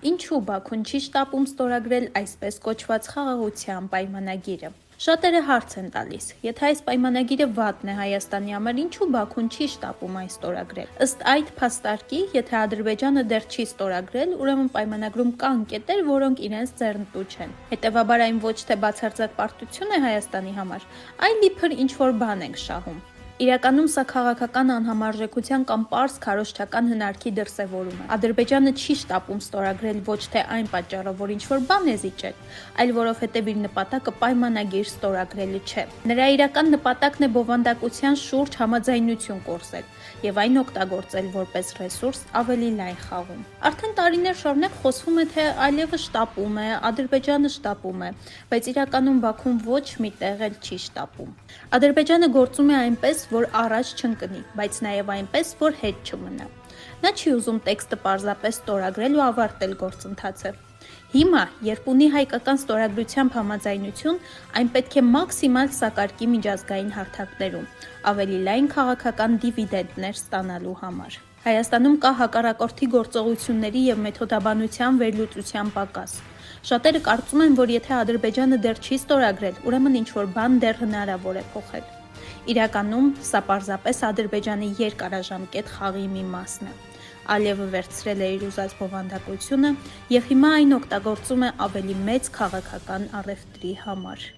Ինչու Բաքուն չի շտապում ստորագրել այսպես կոչված խաղաղության պայմանագիրը։ Շատերը հարց են տալիս, եթե այս պայմանագիրը վատն է Հայաստանի համար, ինչու Բաքուն չի շտապում այն ստորագրել։ Ըստ այդ փաստարկի, եթե Ադրբեջանը դեռ չի ստորագրել, ուրեմն պայմանագրում կան կետեր, որոնք իրենց ձեռնտու չեն։ Հետևաբար այն ոչ թե բացարձակ պարտություն է Հայաստանի համար, այլ իբր ինչ-որ բան ենք շահում։ Իրականում սա քաղաքական անհամարժեքության կամ պարզ քարոզչական հնարքի դրսևորում է։ Ադրբեջանը չի շտապում ստորագրել ոչ թե այն պատճառով, որ ինչ-որ բան է զիջել, այլ որովհետև իր նպատակը պայմանագիր ստորագրելը չէ։ Նրա իրական նպատակն է բովանդակության շուրջ համաձայնություն կորսել եւ այն օգտագործել որպես ռեսուրս ավելի լայն խաղում։ Արդեն տարիներ շարունակ խոսվում է, թե այլևս շտապում է, Ադրբեջանը շտապում է, բայց իրականում Բաքուն ոչ մի տեղ էլ չի շտապում։ Ադրբեջանը գործում է այնպես, որ առաջ չընկնի, բայց նաև այնպես, որ հետ չմնա։ Նա չի ուզում տեքստը պարզապես ստորագրել ու ավարտել գործընթացը։ Հիմա, երբ ունի հայկական ստորագրությամբ համաձայնություն, այն պետք է մաքսիմալ սակարկի միջազգային հարթակներում, ավելի լայն քաղաքական դիվիդենտներ ստանալու համար։ Հայաստանում կա հակառակորդի գործողությունների և մեթոդաբանության վերլուծության պակաս։ Շատերը կարծում են, որ եթե Ադրբեջանը դեռ չի ստորագրել, ուրեմն ինչ-որ բան դեռ հնարավոր է փոխել։ Իրականում սա պարզապես Ադրբեջանի երկարաժամկետ խաղի մի մասն է։ Ալիևը վերցրել է իր ուզած բովանդակությունը և հիմա այն օգտագործում է ավելի մեծ քաղաքական առևտրի համար։